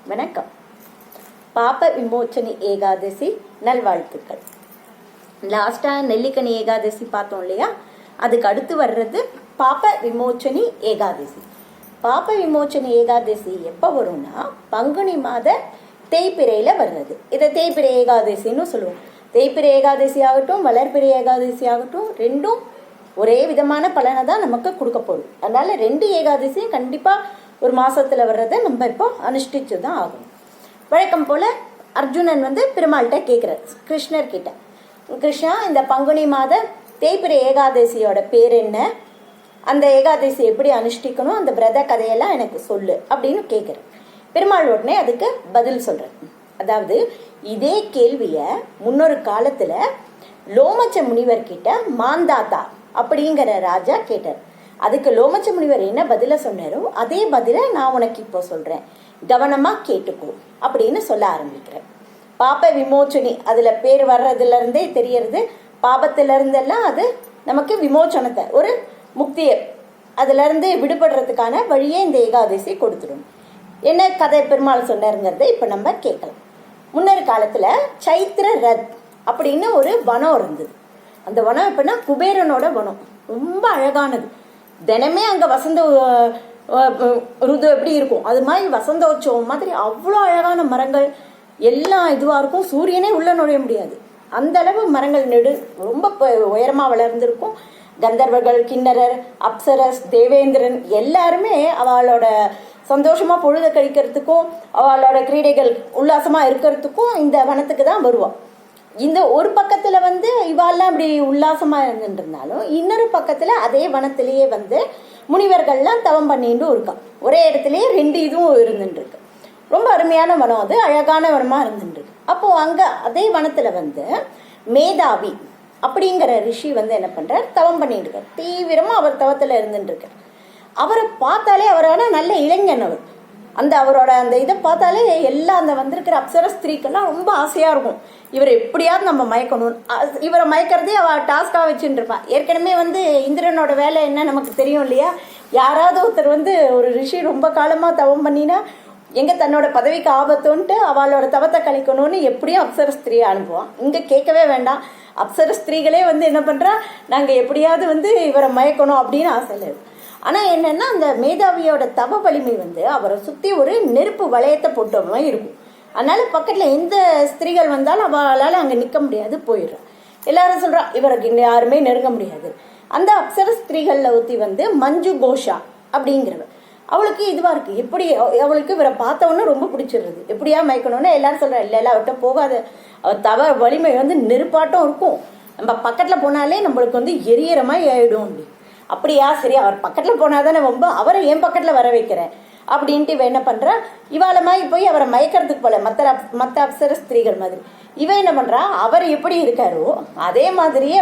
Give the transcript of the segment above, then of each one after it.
வணக்கம். பாப விமோச்சனி ஏகாதசி நல்வாழ்த்துக்கள். லாஸ்ட்டாக நெல்லிக்கனி ஏகாதசி பார்த்தோம் இல்லையா, அதுக்கு அடுத்து வர்றது பாப விமோச்சனி ஏகாதசி. பாப விமோச்சனி ஏகாதசி எப்போ வரும்னா பங்குனி மாத தேய்பிரையில் வர்றது. இதை தேய்பிரை ஏகாதசின்னு சொல்லுவோம். தேய்பிரை ஏகாதசி ஆகட்டும் வளர்பிறை ஏகாதசி ஆகட்டும் ரெண்டும் ஒரே விதமான பலனை தான் நமக்கு கொடுக்க போகுது. அதனால ரெண்டு ஏகாதசியும் கண்டிப்பாக ஒரு மாசத்துல வர்றதை நம்ம இப்போ அனுஷ்டிச்சு தான் ஆகணும். வழக்கம் போல அர்ஜுனன் பெருமாள்கிட்ட கேட்கிறார், கிருஷ்ணர் கிட்ட, கிருஷ்ணா இந்த பங்குனி மாத தேய்பிரை ஏகாதசியோட பேர் என்ன, அந்த ஏகாதசி எப்படி அனுஷ்டிக்கணும், அந்த விரத கதையெல்லாம் எனக்கு சொல்லு அப்படின்னு கேட்குறேன். பெருமாள் உடனே அதுக்கு பதில் சொல்றார். அதாவது இதே கேள்விய முன்னொரு காலத்துல லோமச்ச முனிவர்கிட்ட மாந்தாத்தா அப்படிங்கிற ராஜா கேட்டார். அதுக்கு லோமச்ச முனிவர் என்ன பதில சொன்னாரோ அதே பதில நான் உனக்கு இப்போ சொல்றேன், கவனமா கேட்டுக்கோ அப்படின்னு சொல்ல ஆரம்பிக்கிறேன். பாப விமோச்சனி அதுல பேர் வர்றதுல இருந்தே தெரியறது, பாபத்தில இருந்தெல்லாம் அது நமக்கு விமோச்சனத்தை, ஒரு முக்தியை, அதுல இருந்து விடுபடுறதுக்கான வழியே இந்த ஏகாதசி கொடுத்துடும். என்ன கதை பெருமாள் சொன்னாருங்கிறத இப்ப நம்ம கேட்கலாம். முன்னொரு காலத்துல சைத்திர ரத் அப்படின்னு ஒரு வனம் இருந்தது. அந்த வனம் எப்படின்னா குபேரனோட வனம், ரொம்ப அழகானது. தினமே அங்க வசந்த ருது எப்படி இருக்கும் அது மாதிரி வசந்தோற்சவம் மாதிரி அவ்வளோ அழகான மரங்கள் எல்லாம் இதுவா இருக்கும். சூரியனே உள்ள நுழைய முடியாது, அந்த அளவு மரங்கள் நெடு ரொம்ப உயரமா வளர்ந்துருக்கும். கந்தர்வர்கள், கிண்ணறர், அப்சரஸ், தேவேந்திரன் எல்லாருமே அவளோட சந்தோஷமா பொழுத கழிக்கிறதுக்கும் அவளோட கிரீடைகள் உல்லாசமா இருக்கிறதுக்கும் இந்த வனத்துக்கு தான் வருவாள். இந்த ஒரு பக்கத்துல இவாள்லாம் இப்படி உல்லாசமா இருந்துட்டு இருந்தாலும் இன்னொரு பக்கத்துல அதே வனத்திலேயே முனிவர்கள்லாம் தவம் பண்ணிட்டு இருக்கா. ஒரே இடத்துலயே ரெண்டு இதுவும் இருந்துட்டு இருக்கு. ரொம்ப அருமையான வனம், அது அழகான வனமா இருந்துட்டு இருக்கு. அப்போ அங்க அதே வனத்துல மேதாவி அப்படிங்கிற ரிஷி என்ன பண்றார், தவம் பண்ணிட்டு இருக்கார். தீவிரமா அவர் தவத்துல இருந்துட்டு இருக்கார். அவரை பார்த்தாலே அவரான நல்ல இளைஞன். அவர் அவரோட அந்த இதை பார்த்தாலே எல்லா அந்த வந்திருக்கிற அப்சர ஸ்திரீக்கெல்லாம் ரொம்ப ஆசையா இருக்கும். இவரை எப்படியாவது நம்ம மயக்கணும். இவரை மயக்கிறதே அவ டாஸ்கா வச்சுட்டு இருப்பான். ஏற்கனவே இந்திரனோட வேலை என்ன நமக்கு தெரியும் இல்லையா. யாராவது ஒருத்தர் ஒரு ரிஷி ரொம்ப காலமா தவம் பண்ணினா எங்க தன்னோட பதவிக்கு ஆபத்துன்ட்டு அவளோட தவத்தை கழிக்கணும்னு எப்படியும் அப்சர ஸ்திரீயை அனுப்புவான். இங்க கேட்கவே வேண்டாம், அப்சர ஸ்திரீகளே என்ன பண்றா, நாங்க எப்படியாவது இவரை மயக்கணும் அப்படின்னு ஆசை இல்லை. ஆனா என்னன்னா அந்த மேதாவியோட தவ வலிமை அவரை சுத்தி ஒரு நெருப்பு வளையத்தை போட்ட மாதிரி இருக்கும். அதனால பக்கத்துல எந்த ஸ்திரீகள் வந்தாலும் அவளால அங்க நிக்க முடியாது, போயிடுறா. எல்லாரும் சொல்றா இவருக்கு யாருமே நெருங்க முடியாது. அந்த அப்சர ஸ்திரீகள்ல ஊத்தி மஞ்சு கோஷா அப்படிங்கிறவ, அவளுக்கு இதுவா இருக்கு. எப்படி அவளுக்கு இவரை பார்த்தவொன்னு ரொம்ப பிடிச்சிருது. எப்படியா மயக்கணும்னு எல்லாரும் சொல்றா, இல்ல இல்ல அவர்கிட்ட போகாது, அவர் தவ வலிமை நெருப்பாட்டம் இருக்கும், நம்ம பக்கத்துல போனாலே நம்மளுக்கு எரியற மாதிரி ஆயிடும் அப்படி. அப்படியா, சரி அவர் பக்கத்துல போனாதானே ரொம்ப, அவரை என் பக்கத்துல வர வைக்கிறேன் அப்படின்ட்டு இவ என்ன பண்றா, இவாளமாய் போய் அவரை மயக்கிறதுக்கு போல மற்ற அப்சர ஸ்திரீகள் மாதிரி இவ என்ன பண்றா, அவர் எப்படி இருக்காரோ அதே மாதிரியே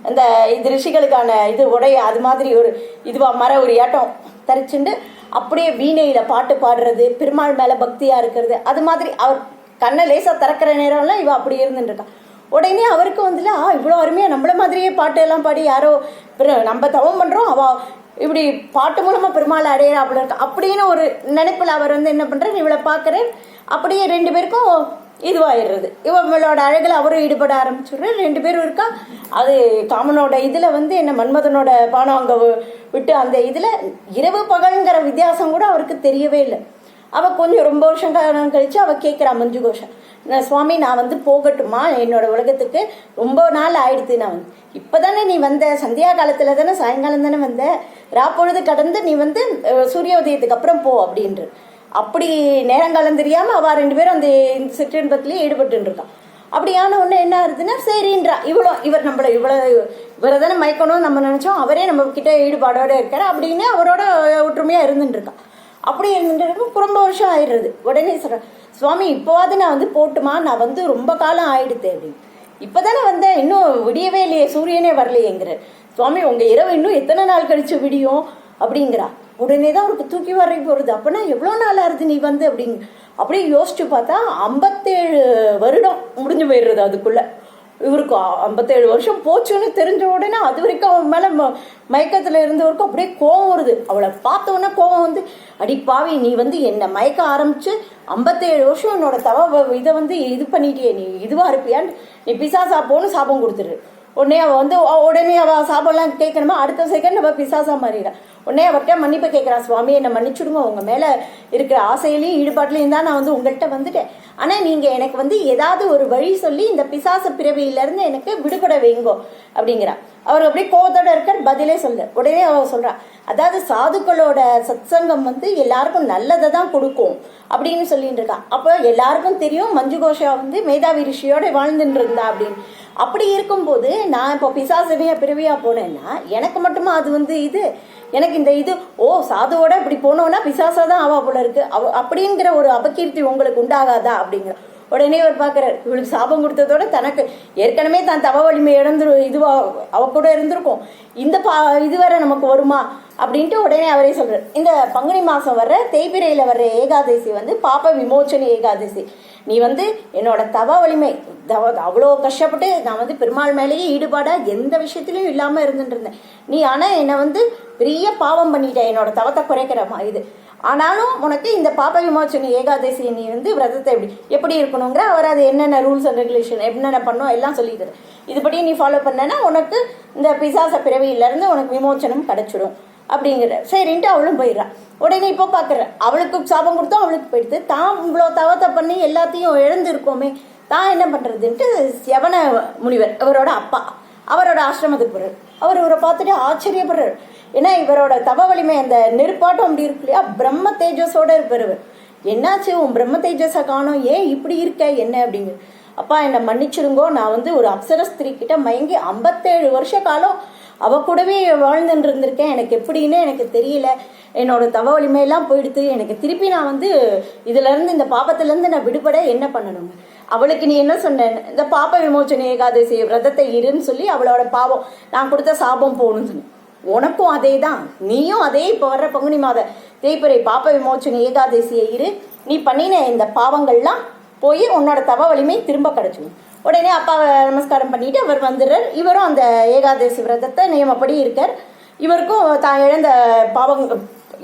அந்த இது ரிஷிகளுக்கான இது உடைய அது மாதிரி ஒரு இதுவா மர ஒரு ஏட்டம் தரிச்சுண்டு அப்படியே வீணையில பாட்டு பாடுறது, பெருமாள் மேல பக்தியா இருக்கிறது, அது மாதிரி அவர் கண்ணை லேசா திறக்கிற நேரம்லாம் இவ அப்படி இருந்துட்டு இருக்கா. உடனே அவருக்கு இவ்வளோ அருமையா நம்மள மாதிரியே பாட்டு எல்லாம் பாடி யாரோ நம்ம தவம் பண்றோம், அவ இப்படி பாட்டு மூலமா பெருமாள் அடையிறா அப்படின்னு ஒரு நினைப்புல அவர் என்ன பண்றாரு, இவளை பாக்குறேன். அப்படியே ரெண்டு பேருக்கும் இதுவாயிடுறது. இவங்களோட அழகுல அவரும் ஈடுபட ஆரம்பிச்சுடுற. ரெண்டு பேரும் இருக்கா. அது காமனோட இதுல என்ன மன்மதனோட பானம் அங்க விட்டு அந்த இதுல இரவு பகல்ங்கிற வித்தியாசம் கூட அவருக்கு தெரியவே இல்லை. அவ கொஞ்சம் ரொம்ப வருஷம் கழிச்சு அவ கேட்கிறா, மஞ்சு கோஷா, சுவாமி நான் போகட்டுமா என்னோட உலகத்துக்கு, ரொம்ப நாள் ஆயிடுத்து, நான் இப்பதானே நீ சந்தியா காலத்துல தானே, சாயங்காலம் தானே ராப்பொழுது கடந்து நீ சூரிய உதயத்துக்கு அப்புறம் போ அப்படின்ற. அப்படி நேரங்காலம் தெரியாம அவ ரெண்டு பேரும் அந்த சிற்றின்பத்திலேயே ஈடுபட்டு இருக்கான். அப்படியான ஒண்ணு என்ன ஆகுதுன்னா, சரின்றா இவர் நம்மள இவரை தானே மயக்கணும்னு நம்ம நினைச்சோம், அவரே நம்ம கிட்ட ஈடுபாடோட இருக்காரு அப்படின்னு அவரோட ஒற்றுமையா இருந்துட்டு இருக்கான். அப்படி இருந்துட்டு ரொம்ப வருஷம் ஆயிடுறது. உடனே சொல்ற, சுவாமி இப்போவாது நான் போட்டுமா, நான் ரொம்ப காலம் ஆயிடுது அப்படின்னு. இப்பதானே இன்னும் விடியவே இல்லையே, சூரியனே வரலையேங்கிற. சுவாமி உங்க இரவு இன்னும் எத்தனை நாள் கழிச்சு விடியும் அப்படிங்கிறா. உடனேதான் அவருக்கு தூக்கி வர போறது. அப்பனா எவ்வளவு நாள் ஆறுது நீ அப்படியே யோசிச்சு பார்த்தா 57 வருடம் முடிஞ்சு போயிடுறது அதுக்குள்ள. இவருக்கு 57 வருஷம் போச்சுன்னு தெரிஞ்ச உடனே அது வரைக்கும் அவன் மேலே மயக்கத்தில் இருந்தவருக்கும் அப்படியே கோவம் வருது. அவளை பார்த்தோன்னே கோவம் வந்து, அடிப்பாவி நீ வந்து என்னை மயக்க ஆரம்பிச்சு 57 வருஷம் என்னோட இதை வந்து இது பண்ணிட்டியே, நீ இதுவாக இருப்பியான்னு, நீ பிசாசா போன்னு சாபம் கொடுத்துரு. உடனே அவள் வந்து உடனே அவள் சாபம்லாம் கேட்கணுமா, அடுத்த செகண்ட் அவள் பிசாசா மாறிடா. உடனே அவர்கிட்ட மன்னிப்பு கேட்குறா, சுவாமி என்னை மன்னிச்சுடுங்க, உங்கள் மேலே இருக்கிற ஆசையிலையும் ஈடுபாட்லையும் தான் நான் வந்து உங்கள்கிட்ட வந்துட்டேன். ஆனால் நீங்கள் எனக்கு வந்து ஏதாவது ஒரு வழி சொல்லி இந்த பிசாச பிறவியிலேருந்து எனக்கு விடுபட வைங்கோ அப்படிங்கிறா. அவர் அப்படியே கோவத்தோட இருக்கார், பதிலே சொல்ல. உடனே அவர் சொல்கிறா, அதாவது சாதுக்களோட சத்சங்கம் வந்து எல்லாருக்கும் நல்லதை தான் கொடுக்கும் அப்படின்னு சொல்லிட்டு இருக்கா. அப்போ எல்லாருக்கும் தெரியும் மஞ்சு கோஷா வந்து மேதாவி ரிஷியோட வாழ்ந்துட்டு இருந்தா அப்படின்னு. அப்படி இருக்கும்போது நான் இப்போ பிசாசவியா பிறவியா போனேன்னா எனக்கு மட்டுமா அது வந்து இது, எனக்கு இந்த இது சாதுவோட இப்படி போனோன்னா பிசாசா தான் ஆவா போல இருக்கு அப்படிங்கிற ஒரு அபகீர்த்தி உங்களுக்கு உண்டாகாதா அப்படிங்கிற. உடனே அவர் பார்க்குறாரு, இவளுக்கு சாபம் கொடுத்ததோட தனக்கு ஏற்கனவே தான் தவ வலிமை இதுவா அவ கூட இருந்திருக்கும், இந்த இது வேற நமக்கு வருமா அப்படின்ட்டு உடனே அவரே சொல்றாரு. இந்த பங்குனி மாதம் வர்ற தேய்பிரையில வர்ற ஏகாதசி வந்து பாப விமோச்சனி ஏகாதசி. நீ வந்து என்னோட தவ வலிமை அவ்வளோ கஷ்டப்பட்டு நான் வந்து பெருமாள் மேலேயே ஈடுபாடாக எந்த விஷயத்துலையும் இல்லாமல் இருந்துட்டு இருந்தேன். நீ ஆனால் என்னை வந்து பெரிய பாவம் பண்ணிட்டேன், என்னோட தவத்தை குறைக்கிற இது. ஆனாலும் உனக்கு இந்த பாப விமோச்சனி ஏகாதசி நீ வந்து விரதத்தை எப்படி இருக்கணுங்கிற அவர் அது என்னென்ன ரூல்ஸ் அண்ட் ரெகுலேஷன் என்னென்ன பண்ணோம் எல்லாம் சொல்லிடுது. இதுபடி நீ ஃபாலோ பண்ணனா உனக்கு இந்த பிசாச பிறவியிலேருந்து உனக்கு விமோச்சனம் கிடைச்சிடும் அப்படிங்கிற. சரின்ட்டு அவளும் போயிடுறான். உடனே இப்போ பார்க்குற அவளுக்கு சாபம் கொடுத்தோம், அவளுக்கு போயிடுது. தான் இவ்வளோ தவத்தை பண்ணி எல்லாத்தையும் இழந்திருக்கோமே, தான் என்ன பண்ணுறதுன்ட்டு யவன முனிவர் அவரோட அப்பா அவரோட ஆசிரமத்துக்கு போகிறார். அவர் இவரை பார்த்துட்டு ஆச்சரியப்படுறார். ஏன்னா இவரோட தவ வலிமை அந்த நெருப்பாட்டம் அப்படி இருக்கு இல்லையா, பிரம்ம தேஜஸோட இருப்பார். என்னாச்சு உன் பிரம்ம தேஜஸை காணும், ஏன் இப்படி இருக்க என்ன அப்படிங்கிற. அப்பா என்னை மன்னிச்சிருங்கோ, நான் வந்து ஒரு அப்சர ஸ்திரீ கிட்ட மயங்கி 57 வருஷ காலம் அவ கூடவே வாழ்ந்துட்டு இருந்திருக்கேன், எனக்கு எப்படின்னு எனக்கு தெரியல, என்னோட தவ வலிமையெல்லாம் போயிடுத்து, எனக்கு திருப்பி நான் வந்து இதுலேருந்து இந்த பாபத்திலேருந்து நான் விடுபட என்ன பண்ணணும். அவளுக்கு நீ என்ன சொன்ன, இந்த பாப விமோச்சனை ஏகாதசி விரதத்தை இருன்னு சொல்லி அவளோட பாவம் நான் கொடுத்த சாபம் போகணும்னு சொன்னேன். உனக்கும் அதே தான், நீயும் அதே இப்போ வர்ற பங்குனி மாத தேய்பிறை பாப விமோச்சனை ஏகாதசியை இரு, நீ பண்ணின இந்த பாவங்கள்லாம் போய் உன்னோட தவ வலிமை திரும்ப கிடைச்சிடும். உடனே அப்பாவை நமஸ்காரம் பண்ணிட்டு அவர் வந்துடுறார். இவரும் அந்த ஏகாதசி விரதத்தை நியமப்படி இருக்கார். இவருக்கும் தான்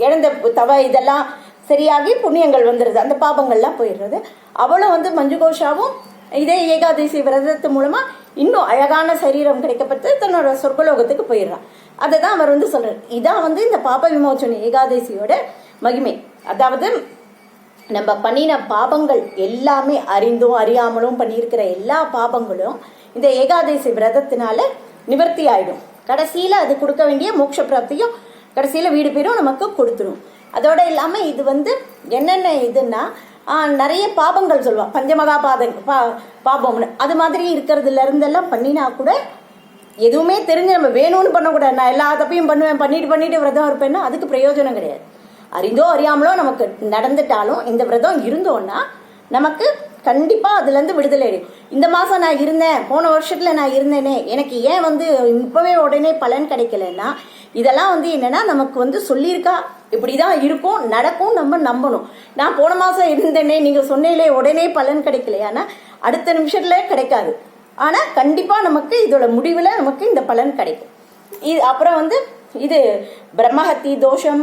இழந்த தவ இதெல்லாம் சரியாகி புண்ணியங்கள் வந்துடுது, அந்த பாபங்கள்லாம் போயிடுறது. அவளும் வந்து மஞ்சு கோஷாவும் இதே ஏகாதசி விரதத்து மூலமா இன்னும் அழகான சரீரம் கிடைக்கப்பட்டு தன்னோட சொர்க்கலோகத்துக்கு போயிடுறான். அதை தான் அவர் வந்து சொல்றார். இதான் வந்து இந்த பாப விமோச்சனை ஏகாதசியோட மகிமை. அதாவது நம்ம பண்ணின பாபங்கள் எல்லாமே அறிந்தும் அறியாமலும் பண்ணியிருக்கிற எல்லா பாபங்களும் இந்த ஏகாதசி விரதத்தினால நிவர்த்தி ஆயிடும். கடைசியில அது கொடுக்க வேண்டிய மோட்ச பிராப்தியும் கடைசியில வீடு பேரும் நமக்கு கொடுத்துடும். அதோட இல்லாம இது வந்து என்னென்ன இதுன்னா நிறைய பாபங்கள் சொல்லுவா, பஞ்சமகா பாபம்னு அது மாதிரி இருக்கிறதுல இருந்தெல்லாம் பண்ணினா கூட எதுவுமே தெரிஞ்சு நம்ம வேணும்னு பண்ணக்கூடாது. நான் எல்லா தப்பையும் பண்ணுவேன், பண்ணிட்டு விரதம் இருப்பேன்னா அதுக்கு பிரயோஜனம் கிடையாது. அறிந்தோ அறியாமலோ நமக்கு நடந்துட்டாலும் இந்த விரதம் இருந்தோன்னா நமக்கு கண்டிப்பா அதுல இருந்து விடுதலை அடையும். இந்த மாசம் நான் இருந்தேன், போன வருஷத்துல நான் இருந்தேனே, எனக்கு ஏன் வந்து இப்பவே உடனே பலன் கிடைக்கலன்னா இதெல்லாம் வந்து என்னன்னா நமக்கு வந்து சொல்லியிருக்கா இப்படிதான் இருக்கும் நடக்கும், நம்ம நம்பணும். நான் போன மாசம் இருந்தேனே நீங்க சொன்னீங்களே உடனே பலன் கிடைக்கலையானா அடுத்த நிமிஷத்துல கிடைக்காது. ஆனா கண்டிப்பா நமக்கு இதோட முடிவுல நமக்கு இந்த பலன் கிடைக்கும். இது அப்புறம் வந்து இது பிரம்மஹத்தி தோஷம்,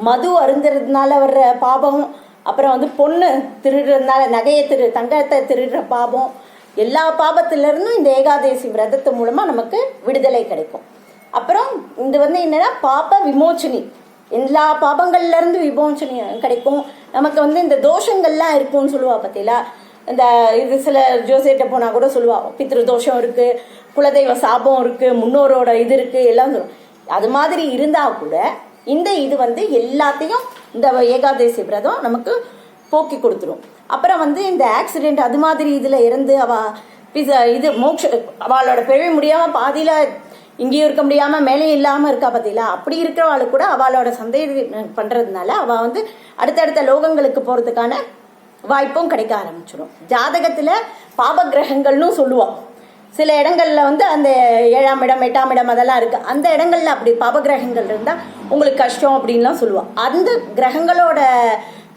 மது அருந்துறதுனால வர்ற பாபம், அப்புறம் வந்து பொண்ணு திருடுறதுனால நகையை தங்கத்தை திருடுற பாபம், எல்லா பாபத்திலிருந்தும் இந்த ஏகாதசி விரதத்து மூலமா நமக்கு விடுதலை கிடைக்கும். அப்புறம் இது வந்து என்னன்னா பாப விமோச்சனி, எல்லா பாபங்கள்ல இருந்து விமோச்சனி கிடைக்கும். நமக்கு வந்து இந்த தோஷங்கள்லாம் இருக்கும்னு சொல்லுவா பார்த்தீங்களா, இந்த இது சில ஜோசியர்கிட்ட போனா கூட சொல்லுவா பித்ரு தோஷம் இருக்கு, குலதெய்வ சாபம் இருக்கு, முன்னோரோட இது இருக்கு எல்லாம் சொல்லுவோம். அது மாதிரி இருந்தா கூட இந்த இது வந்து எல்லாத்தையும் இந்த ஏகாதசி விரதம் நமக்கு போக்கி கொடுத்துரும். அப்புறம் வந்து இந்த ஆக்சிடென்ட் அது மாதிரி இதுல இருந்து அவ இது அவளோட பிறவி முடியாம பாதியில இங்கேயும் இருக்க முடியாம மேலேயும் இல்லாம இருக்கா பார்த்தீங்களா, அப்படி இருக்கிறவாளுக்கு கூட அவளோட சந்தேகம் பண்றதுனால அவ வந்து அடுத்தடுத்த லோகங்களுக்கு போறதுக்கான வாய்ப்பும் கிடைக்க ஆரம்பிச்சிடும். ஜாதகத்துல பாப கிரகங்கள்னு சொல்லுவோம். சில இடங்கள்ல வந்து அந்த 7ஆம் இடம் 8ஆம் இடம் அதெல்லாம் இருக்கு, அந்த இடங்கள்ல அப்படி பாபகிரகங்கள் இருந்தா உங்களுக்கு கஷ்டம் அப்படின்லாம் சொல்லுவோம். அந்த கிரகங்களோட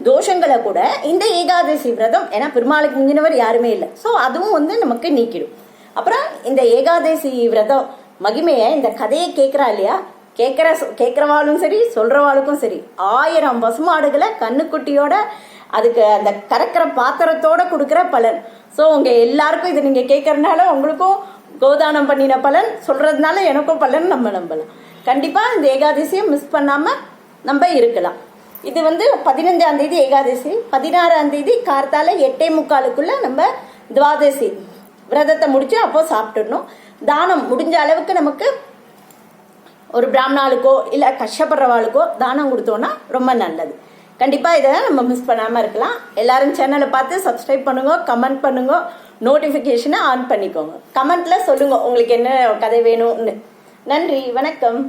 தோஷங்களை கூட இந்த ஏகாதசி விரதம், ஏன்னா பெருமாளுக்கு மிஞ்சினவர் யாருமே இல்லை, ஸோ அதுவும் வந்து நமக்கு நீக்கிடும். அப்புறம் இந்த ஏகாதசி விரதம் மகிமையை, இந்த கதையை கேட்குறா இல்லையா, கேட்குறவாளும் சரி சொல்றவாளுக்கும் சரி 1000 பசுமாடுகளை கண்ணுக்குட்டியோட அதுக்கு அந்த கறக்கிற பாத்திரத்தோட கொடுக்குற பலன். ஸோ உங்க எல்லாருக்கும் இது நீங்க கேட்கறதுனால உங்களுக்கும் கோதானம் பண்ணின பலன் சொல்றதுனால எனக்கும் பலன் நம்ம நம்பலாம். கண்டிப்பா இந்த ஏகாதசியை மிஸ் பண்ணாம நம்ம இருக்கலாம். இது 15ஆம் தேதி ஏகாதசி, 16ஆம் தேதி கார்த்தால 8:45 நம்ம துவாதசி விரதத்தை முடிச்சு அப்போ சாப்பிட்டுடணும். தானம் முடிஞ்ச அளவுக்கு நமக்கு ஒரு பிராமணாளுக்கோ இல்லை கஷ்டப்படுறவாளுக்கோ தானம் கொடுத்தோன்னா ரொம்ப நல்லது. கண்டிப்பாக இதை நம்ம மிஸ் பண்ணாமல் இருக்கலாம். எல்லாரும் சேனலை பார்த்து சப்ஸ்கிரைப் பண்ணுங்க, கமெண்ட் பண்ணுங்க, நோட்டிஃபிகேஷனை ஆன் பண்ணிக்கோங்க. கமெண்ட்ல சொல்லுங்க உங்களுக்கு என்ன கதை வேணும்னு. நன்றி, வணக்கம்.